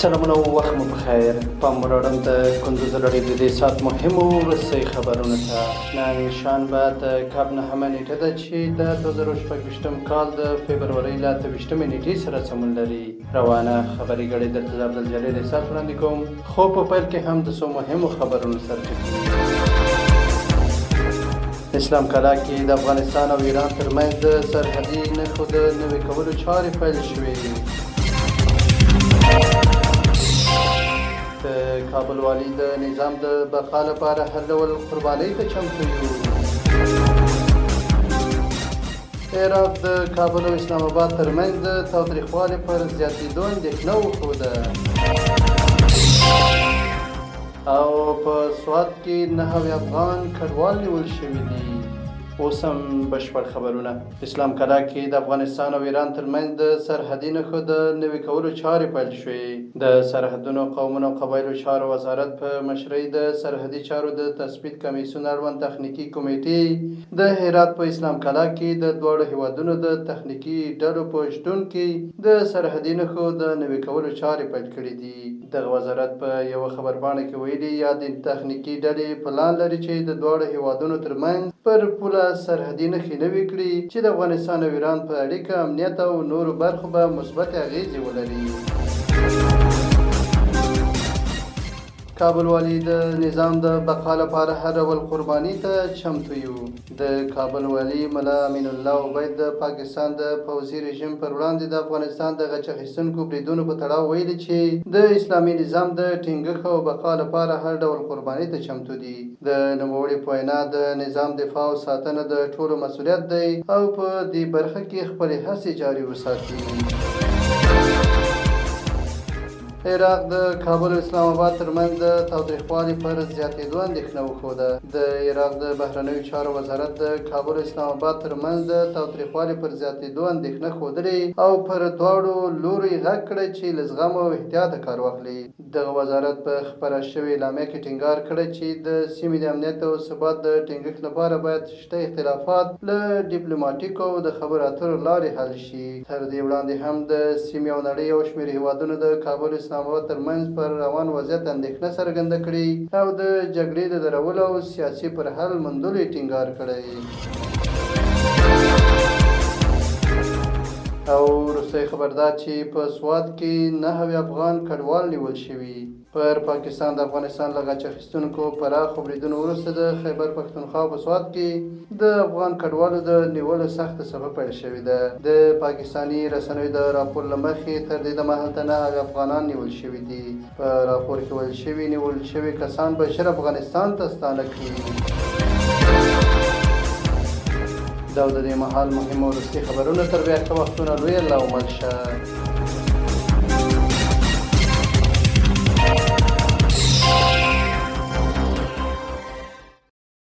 سلامونه او وخت مو بخیر پام وراړم د کندوز لړۍ د دې ساعت مهمو وروستۍ خبرونو ته نن شنبه د کاب نهمه نیټه ده چې د 2026 کال د فبرورۍ له 28 نیټې سره سمون لري روانه خبري غړي د عبدالجلیل احساس وړاندې کوم خو په پیل کې هم د څو مهمو خبرونو سرټکی اسلام کلا کې د افغانستان او ایران ترمنځ د سرحدي نښو د نوي کولو چارې پیل شوې د کابل والي د نظام د بقا لپاره هر ډول قربانۍ ته چمتو یو عراق د کابل او اسلام آباد ترمنځ د تاوتریخوالي پر زیاتېدو اندېښنه وښوده او په سوات کې 9 افغان کډوال نیول شوي دي اوس هم بشپړ خبرونه اسلام کلا کې د افغانستان او ایران ترمنځ د سرحدي نښو د نوي کولو چارې پیل شوې د سرحدونو قومونو او قبایلو چارو وزارت په مشرۍ د سرحدي چارو د تثبیت کمیسیون اړوند تخنیکي کمیټې د هرات په اسلام کلا کې د دواړو هیوادونو د تخنیکي ډلو په شتون کې د سرحدي نښو د نوي کولو چارې پیل کړې دي دغه وزارت په یو خبرپاڼه کې ویلي یا د تخنیکي ډلې پلان لري چې د دواړو هیوادونو ترمنځ پر پوله سرحدي نښې نوي کړي چې د افغانستان او ایران په اړیکه امنیت او نورو برخو به مثبت اغیزې ولري کابل والي د نظام د بقا لپاره هر ډول قرباني ته چمتو یو د کابل والي ملا امین الله عبید د پاکستان د پوځي رژیم پر وړاندې د افغانستان د غچ اخیستونکو بریدونو په تړاو ویلي چې د اسلامي نظام د ټینګښت او بقا لپاره هر ډول قرباني ته چمتو دي د نوموړي په وینا د نظام دفاع او ساتنه د ټولو مسؤلیت دی او په دې برخه کې خپلې هڅې جاري وساتي عراق د کابل او اسلام آباد ترمنځ د تاوتریخوالي پر زیاتېدو اندېښنه وښوده د عراق د بهرنیو چارو وزارت د کابل او اسلام آباد ترمنځ د تاوتریخوالي پر زیاتېدو اندېښنه ښودلې او پر دواړو لورو یې غږ کړی چې له زغم او احتیاطه کار واخلي دغه وزارت په خپره شوې اعلامیه کې ټینګار کړی چې د سیمې د امنیت او ثبات د ټینګښت لپاره باید شته اختلافات له ډیپلوماټیکو او د خبرو اترو لارې حل شي تر دې وړاندې هم د سیمې او نړۍ یو شمېر هیوادونو د کابل اسلام آباد ترمنځ پر روان وضعیت اندېښنه څرګنده کړې او د جګړې د درولو او سیاسي پر حل موندلو یې ټینګار کړی او وروستی خبر دا چې په سوات کې 9 افغان کډوال نیول شوي پر پاکستان د افغانستان له غچ اخیستونکو پراخو بریدونو وروسته د خیبر پښتونخوا په سوات کې د افغان کډوالو د نیولو سخته سبب پیل شوې ده د پاکستاني رسنیو د راپور له مخې تر دې دمه هلته 9 افغانان نیول شوي دي په راپور کې ویل شوي نیول شوي کسان به ژر افغانستان ته ستانه کړي دا د دې مهال مهمه وروستي خبرونه تر بیا ښه وختونه لوی الله ومل شه